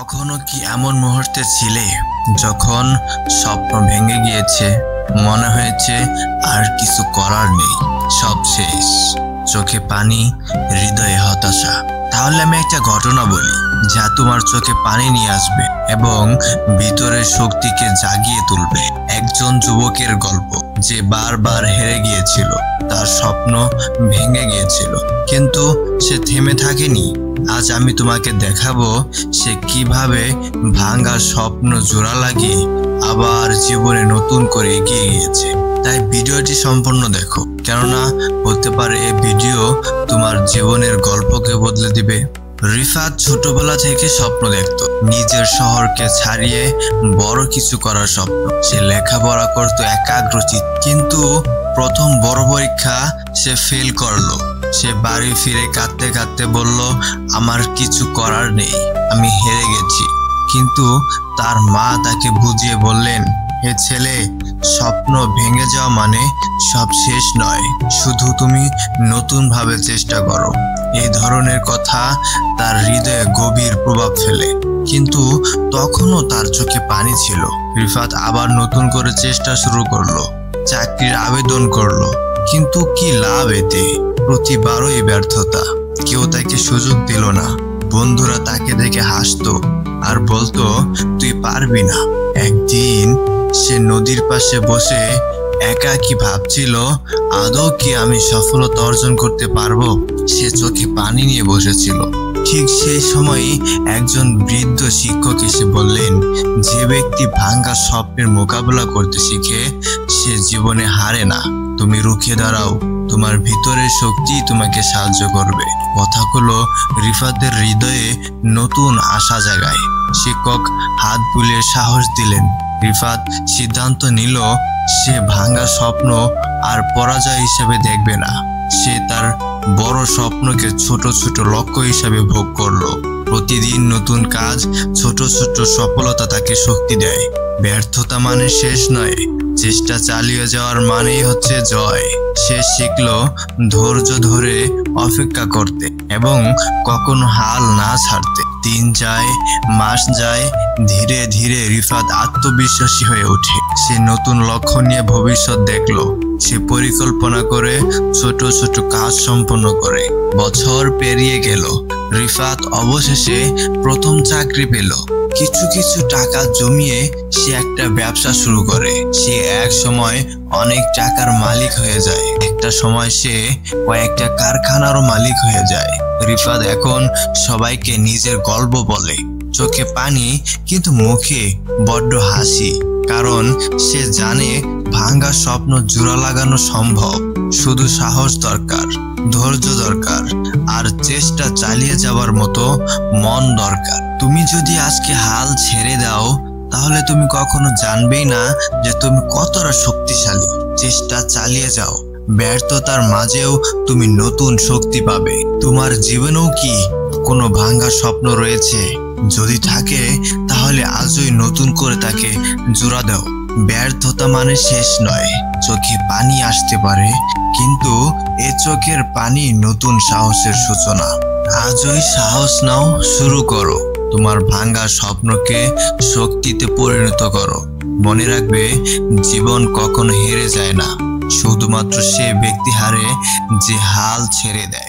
কখনো কি এমন মুহূর্তে ছিলে যখন স্বপ্ন ভেঙে গিয়েছে, মনে হয়েছে আর কিছু করার নেই, সব শেষ, চোখে পানি, হৃদয়ে হতাশা? তাহলে আমি একটা ঘটনা বলি যা তোমার চোখে পানি নিয়ে আসবে এবং ভিতরের শক্তিকে জাগিয়ে তুলবে। একজন যুবকের গল্প যে বারবার হেরে গিয়েছিল, তার স্বপ্ন ভেঙে গিয়েছিল, কিন্তু সে থেমে থাকেনি। আজ আমি তোমাকে দেখাবো সে কিভাবে ভাঙা স্বপ্ন জোড়া লাগিয়ে আবার জীবনে নতুন করে এগিয়ে গিয়েছে। তাই ভিডিওটি সম্পূর্ণ দেখো, কেননা হতে পারে এই ভিডিও তোমার জীবনের গল্পকে বদলে দিবে। রিফাত ছোটবেলা থেকে স্বপ্ন দেখত নিজের শহরকে ছাড়িয়ে বড় কিছু করার স্বপ্ন। সে লেখাপড়া করত একাগ্রচিত, কিন্তু প্রথম বড় পরীক্ষা সে ফেল করলো। সে বাড়ি ফিরে কাঁদতে কাঁদতে বলল, আমার কিছু করার নেই, আমি হেরে গেছি। কিন্তু তার মা তাকে বুঝিয়ে বললেন, হে ছেলে, স্বপ্ন ভেঙে যাওয়া মানে সব শেষ নয়, শুধু তুমি নতুন ভাবে চেষ্টা করো। এই ধরনের কথা তার হৃদয়ে গভীর প্রভাব ফেলে, কিন্তু তখনও তার চোখে পানি ছিল। রিফাত আবার নতুন করে চেষ্টা শুরু করলো, চাকরির আবেদন করলো, কিন্তু কি লাভ এতে? প্রতিবারই ব্যর্থতা। কেউ তাকে সুযোগ দিল না। বন্ধুরা তাকে দেখে হাসতো আর বলতো, তুই পারবি না। একদিন সে নদীর পাশে বসে একাকী ভাবছিল, আদৌ কি আমি সফলতা অর্জন করতে পারবো? সে চোখে পানি নিয়ে বসেছিল। ঠিক সেই সময়ই একজন বৃদ্ধ শিক্ষক এসে বললেন, যে ব্যক্তি ভাঙা স্বপ্নের মোকাবেলা করতে শিখে সে জীবনে হারে না। তুমি রুখে দাঁড়াও, তোমার ভিতরের শক্তি তোমাকে সাহায্য করবে। কথাগুলো রিফাতের হৃদয়ে নতুন আশা জাগায়। শিক্ষক হাত বুলিয়ে সাহস দিলেন। রিফাত সিদ্ধান্ত নিল, সে ভাঙা স্বপ্ন আর পরাজয় হিসেবে দেখবে না। সে তার বড় স্বপ্নকে ছোট ছোট লক্ষ্য হিসাবে ভোগ করলো। প্রতিদিন নতুন কাজ, ছোট ছোট সফলতা তাকে শক্তি দেয়। ব্যর্থতা মানে শেষ নয়, চেষ্টা চালিয়ে যাওয়ার মানেই হচ্ছে জয়। সে শিখলো ধৈর্য ধরে অপেক্ষা করতে এবং কখনো হাল না ছাড়তে। দিন যায়, মাস যায়, ধীরে ধীরে রিফাত আত্মবিশ্বাসী হয়ে ওঠে। সে নতুন লক্ষ্য নিয়ে ভবিষ্যৎ দেখলো। সে পরিকল্পনা করে ছোট ছোট কাজ সম্পন্ন করে। বছর পেরিয়ে গেল, রিফাত অবশেষে প্রথম চাকরি পেল। কিছু কিছু টাকা জমিয়ে সে একটা ব্যবসা শুরু করে। সে এক সময় অনেক টাকার মালিক হয়ে যায়। একটা সময় সে কয়েকটা কারখানারও মালিক হয়ে যায়। রিফাত এখন সবাইকে নিজের গল্প বলে, চোখে পানি কিন্তু মুখে বড্ড হাসি, কারণ সে জানে ভাঙা স্বপ্ন জোড়া লাগানো সম্ভব। শুধু সাহস দরকার, ধৈর্য দরকার, আর চেষ্টা চালিয়ে যাওয়ার মতো মন দরকার। তুমি যদি আজকে হাল ছেড়ে দাও, তাহলে তুমি কখনো জানবেই না যে তুমি কতটা শক্তিশালী। চেষ্টা চালিয়ে যাও, ব্যর্থতার মাঝেও তুমি নতুন শক্তি পাবে। তোমার জীবনেও কি কোনো ভাঙা স্বপ্ন রয়েছে? যদি থাকে, তাহলে আজই নতুন করে তাকে জোড়া দাও। ব্যর্থতা মানে শেষ নয়, চোখে পানি আসতে পারে, কিন্তু এ চোখের পানি নতুন সাহসের সূচনা। আজই সাহস নাও, শুরু করো। তোমার ভাঙা স্বপ্নকে শক্তিতে পরিণত করো। মনে রাখবে, জীবন কখনো হেরে যায় না, শুধুমাত্র সে ব্যক্তি হারে যে হাল ছেড়ে দেয়।